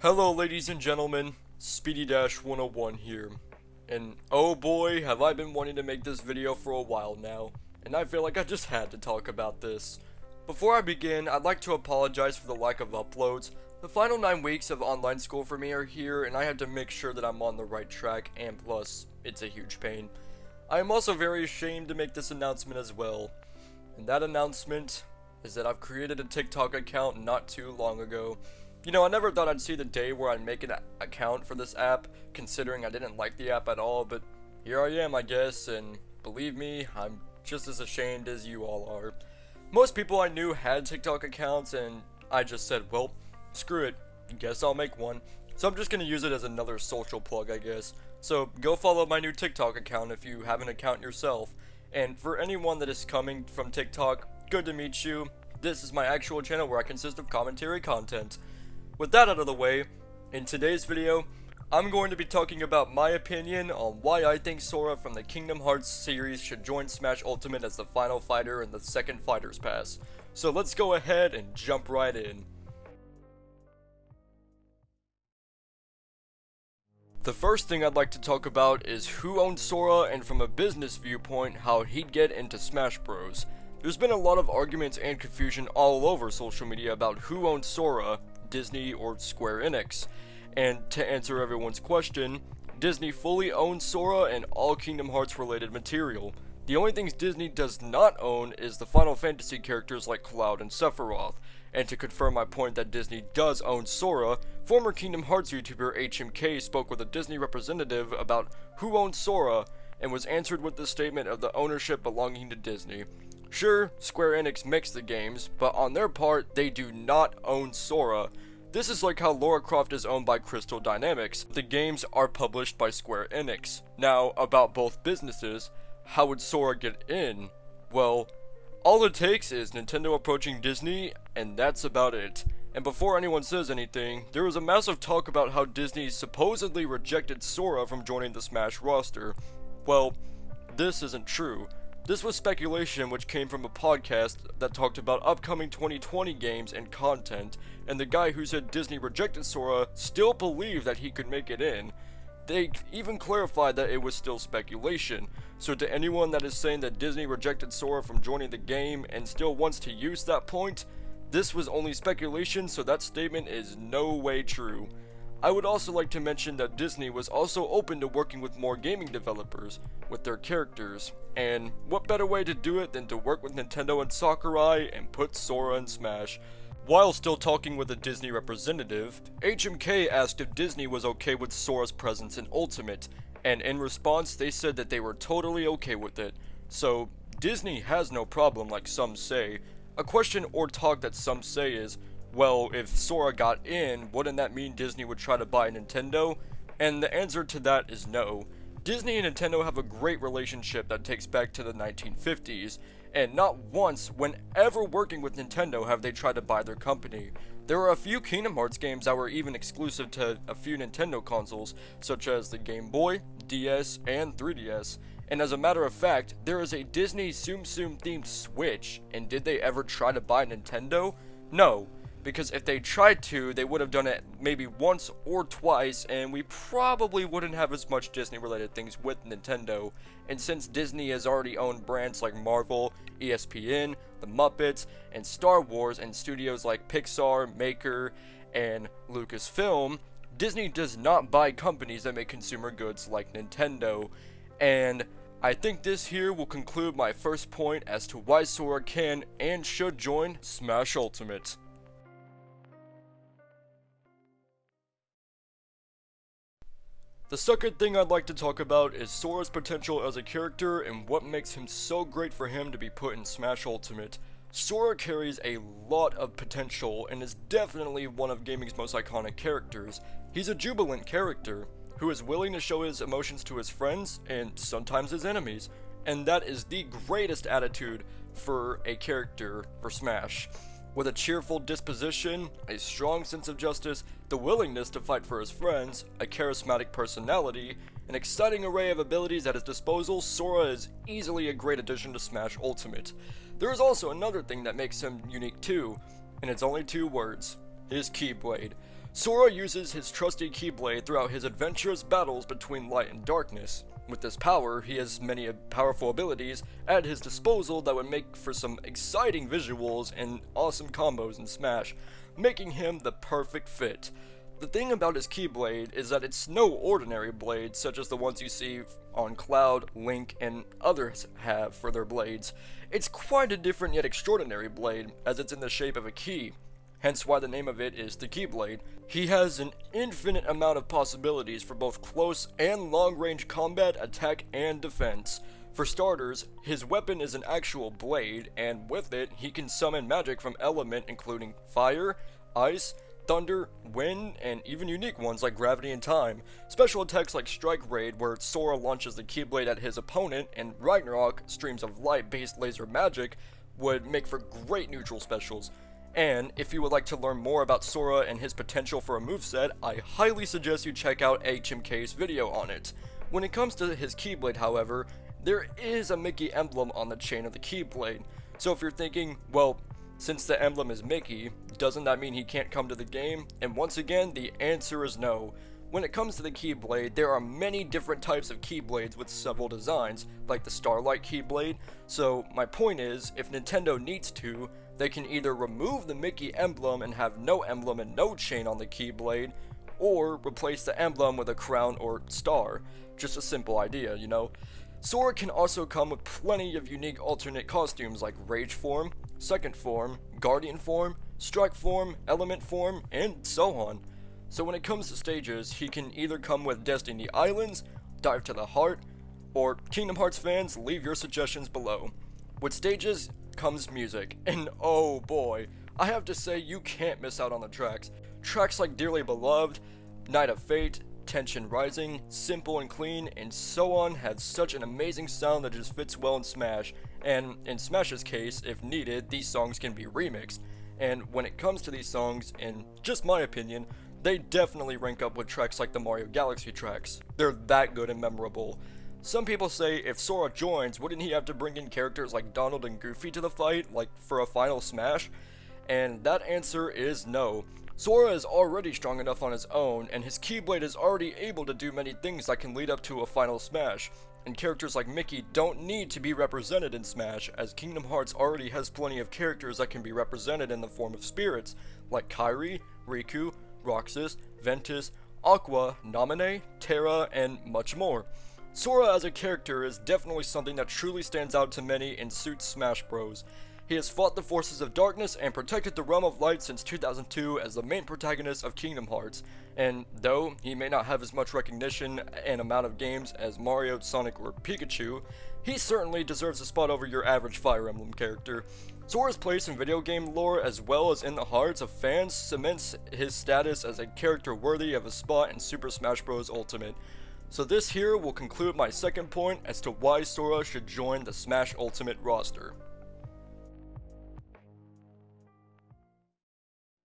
Hello ladies and gentlemen, Speedy Dash 101 here, and oh boy have I been wanting to make this video for a while now, and I feel like I just had to talk about this. Before I begin, I'd like to apologize for the lack of uploads. The final 9 weeks of online school for me are here, and I have to make sure that I'm on the right track, and plus, it's a huge pain. I am also very ashamed to make this announcement as well, and that announcement is that I've created a TikTok account not too long ago. You know, I never thought I'd see the day where I'd make an account for this app, considering I didn't like the app at all, but here I am, I guess, and believe me, I'm just as ashamed as you all are. Most people I knew had TikTok accounts, and I just said, well, screw it, guess I'll make one. So I'm just gonna use it as another social plug, I guess. So go follow my new TikTok account if you have an account yourself. And for anyone that is coming from TikTok, good to meet you. This is my actual channel where I consist of commentary content. With that out of the way, in today's video, I'm going to be talking about my opinion on why I think Sora from the Kingdom Hearts series should join Smash Ultimate as the final fighter in the second Fighters Pass. So let's go ahead and jump right in. The first thing I'd like to talk about is who owns Sora, and from a business viewpoint, how he'd get into Smash Bros. There's been a lot of arguments and confusion all over social media about who owns Sora, Disney or Square Enix. And to answer everyone's question, Disney fully owns Sora and all Kingdom Hearts related material. The only things Disney does not own is the Final Fantasy characters like Cloud and Sephiroth. And to confirm my point that Disney does own Sora, former Kingdom Hearts YouTuber HMK spoke with a Disney representative about who owns Sora and was answered with the statement of the ownership belonging to Disney. Sure, Square Enix makes the games, but on their part, they do not own Sora. This is like how Lara Croft is owned by Crystal Dynamics. The games are published by Square Enix. Now, about both businesses, how would Sora get in? Well, all it takes is Nintendo approaching Disney, and that's about it. And before anyone says anything, there was a massive talk about how Disney supposedly rejected Sora from joining the Smash roster. Well, this isn't true. This was speculation which came from a podcast that talked about upcoming 2020 games and content, and the guy who said Disney rejected Sora still believed that he could make it in. They even clarified that it was still speculation, so to anyone that is saying that Disney rejected Sora from joining the game and still wants to use that point, this was only speculation, so that statement is no way true. I would also like to mention that Disney was also open to working with more gaming developers with their characters, and what better way to do it than to work with Nintendo and Sakurai and put Sora in Smash. While still talking with a Disney representative, HMK asked if Disney was okay with Sora's presence in Ultimate, and in response they said that they were totally okay with it. So Disney has no problem like some say. A question or talk that some say is, well, if Sora got in, wouldn't that mean Disney would try to buy Nintendo? And the answer to that is no. Disney and Nintendo have a great relationship that takes back to the 1950s, and not once, whenever working with Nintendo, have they tried to buy their company. There are a few Kingdom Hearts games that were even exclusive to a few Nintendo consoles, such as the Game Boy, DS, and 3DS. And as a matter of fact, there is a Disney Tsum Tsum themed Switch, and did they ever try to buy Nintendo? No. Because if they tried to, they would have done it maybe once or twice, and we probably wouldn't have as much Disney-related things with Nintendo. And since Disney has already owned brands like Marvel, ESPN, The Muppets, and Star Wars, and studios like Pixar, Maker, and Lucasfilm, Disney does not buy companies that make consumer goods like Nintendo. And I think this here will conclude my first point as to why Sora can and should join Smash Ultimate. The second thing I'd like to talk about is Sora's potential as a character and what makes him so great for him to be put in Smash Ultimate. Sora carries a lot of potential and is definitely one of gaming's most iconic characters. He's a jubilant character who is willing to show his emotions to his friends and sometimes his enemies, and that is the greatest attitude for a character for Smash. With a cheerful disposition, a strong sense of justice, the willingness to fight for his friends, a charismatic personality, an exciting array of abilities at his disposal, Sora is easily a great addition to Smash Ultimate. There is also another thing that makes him unique too, and it's only 2 words: his Keyblade. Sora uses his trusty Keyblade throughout his adventurous battles between light and darkness. With this power, he has many powerful abilities at his disposal that would make for some exciting visuals and awesome combos in Smash, making him the perfect fit. The thing about his Keyblade is that it's no ordinary blade such as the ones you see on Cloud, Link, and others have for their blades. It's quite a different yet extraordinary blade, as it's in the shape of a key, hence why the name of it is the Keyblade. He has an infinite amount of possibilities for both close and long-range combat, attack, and defense. For starters, his weapon is an actual blade, and with it, he can summon magic from element including fire, ice, thunder, wind, and even unique ones like gravity and time. Special attacks like Strike Raid, where Sora launches the Keyblade at his opponent, and Ragnarok, streams of light-based laser magic, would make for great neutral specials. And if you would like to learn more about Sora and his potential for a moveset, I highly suggest you check out HMK's video on it. When it comes to his Keyblade, however, there is a Mickey emblem on the chain of the Keyblade. So if you're thinking, well, since the emblem is Mickey, doesn't that mean he can't come to the game? And once again, the answer is no. When it comes to the Keyblade, there are many different types of Keyblades with several designs, like the Starlight Keyblade. So my point is, if Nintendo needs to, they can either remove the Mickey emblem and have no emblem and no chain on the Keyblade, or replace the emblem with a crown or star. Just a simple idea, you know? Sora can also come with plenty of unique alternate costumes like Rage Form, Second Form, Guardian Form, Strike Form, Element Form, and so on. So when it comes to stages, he can either come with Destiny Islands, Dive to the Heart, or Kingdom Hearts fans, leave your suggestions below. With stages comes music, and oh boy, I have to say you can't miss out on the tracks. Tracks like Dearly Beloved, Night of Fate, Tension Rising, Simple and Clean, and so on have such an amazing sound that just fits well in Smash, and in Smash's case, if needed, these songs can be remixed. And when it comes to these songs, in just my opinion, they definitely rank up with tracks like the Mario Galaxy tracks. They're that good and memorable. Some people say if Sora joins, wouldn't he have to bring in characters like Donald and Goofy to the fight, like for a final Smash? And that answer is no. Sora is already strong enough on his own, and his Keyblade is already able to do many things that can lead up to a final Smash. And characters like Mickey don't need to be represented in Smash, as Kingdom Hearts already has plenty of characters that can be represented in the form of spirits, like Kairi, Riku, Roxas, Ventus, Aqua, Naminé, Terra, and much more. Sora as a character is definitely something that truly stands out to many in Suits Smash Bros. He has fought the forces of darkness and protected the realm of light since 2002 as the main protagonist of Kingdom Hearts, and though he may not have as much recognition and amount of games as Mario, Sonic, or Pikachu, he certainly deserves a spot over your average Fire Emblem character. Sora's place in video game lore as well as in the hearts of fans cements his status as a character worthy of a spot in Super Smash Bros. Ultimate. So this here will conclude my second point as to why Sora should join the Smash Ultimate roster.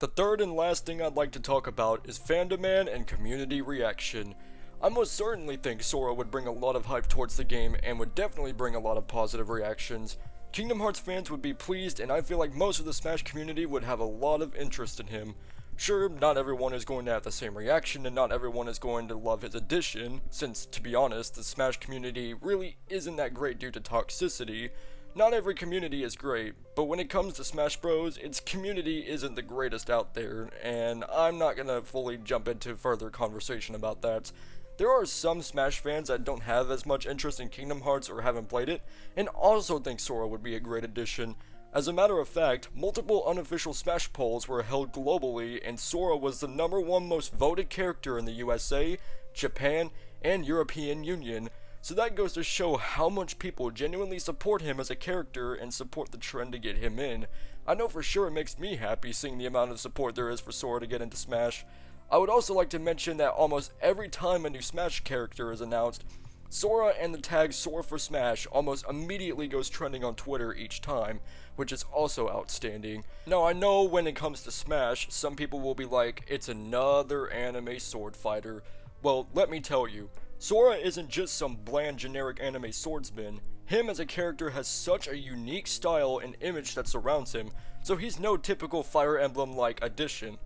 The third and last thing I'd like to talk about is fandom and community reaction. I most certainly think Sora would bring a lot of hype towards the game and would definitely bring a lot of positive reactions. Kingdom Hearts fans would be pleased, and I feel like most of the Smash community would have a lot of interest in him. Sure, not everyone is going to have the same reaction, and not everyone is going to love his addition, since, to be honest, the Smash community really isn't that great due to toxicity. Not every community is great, but when it comes to Smash Bros, its community isn't the greatest out there, and I'm not gonna fully jump into further conversation about that. There are some Smash fans that don't have as much interest in Kingdom Hearts or haven't played it, and also think Sora would be a great addition. As a matter of fact, multiple unofficial Smash polls were held globally, and Sora was the #1 most voted character in the USA, Japan, and European Union. So that goes to show how much people genuinely support him as a character and support the trend to get him in. I know for sure it makes me happy seeing the amount of support there is for Sora to get into Smash. I would also like to mention that almost every time a new Smash character is announced, Sora and the tag Sora for Smash almost immediately goes trending on Twitter each time, which is also outstanding. Now I know when it comes to Smash, some people will be like, it's another anime sword fighter. Well, let me tell you, Sora isn't just some bland generic anime swordsman. Him as a character has such a unique style and image that surrounds him, so he's no typical Fire Emblem-like addition.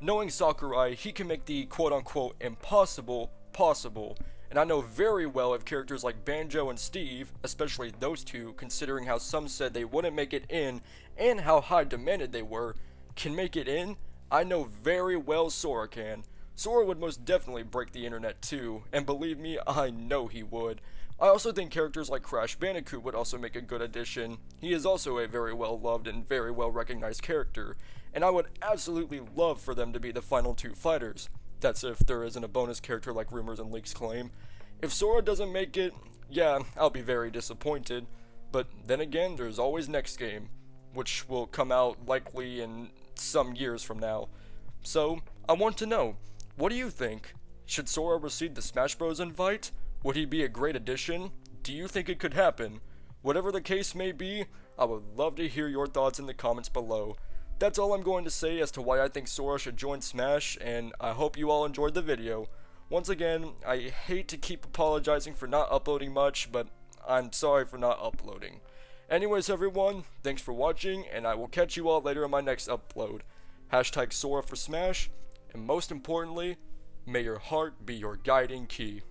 Knowing Sakurai, he can make the quote-unquote impossible possible, and I know very well if characters like Banjo and Steve, especially those two, considering how some said they wouldn't make it in and how high demanded they were, can make it in, I know very well Sora can. Sora would most definitely break the internet too, and believe me, I know he would. I also think characters like Crash Bandicoot would also make a good addition. He is also a very well loved and very well recognized character, and I would absolutely love for them to be the final two fighters. That's if there isn't a bonus character like rumors and leaks claim. If Sora doesn't make it, yeah, I'll be very disappointed. But then again, there's always next game, which will come out likely in some years from now. So, I want to know, what do you think? Should Sora receive the Smash Bros. Invite? Would he be a great addition? Do you think it could happen? Whatever the case may be, I would love to hear your thoughts in the comments below. That's all I'm going to say as to why I think Sora should join Smash, and I hope you all enjoyed the video. Once again, I hate to keep apologizing for not uploading much, but I'm sorry for not uploading. Anyways everyone, thanks for watching, and I will catch you all later in my next upload. Hashtag Sora for Smash, and most importantly, may your heart be your guiding key.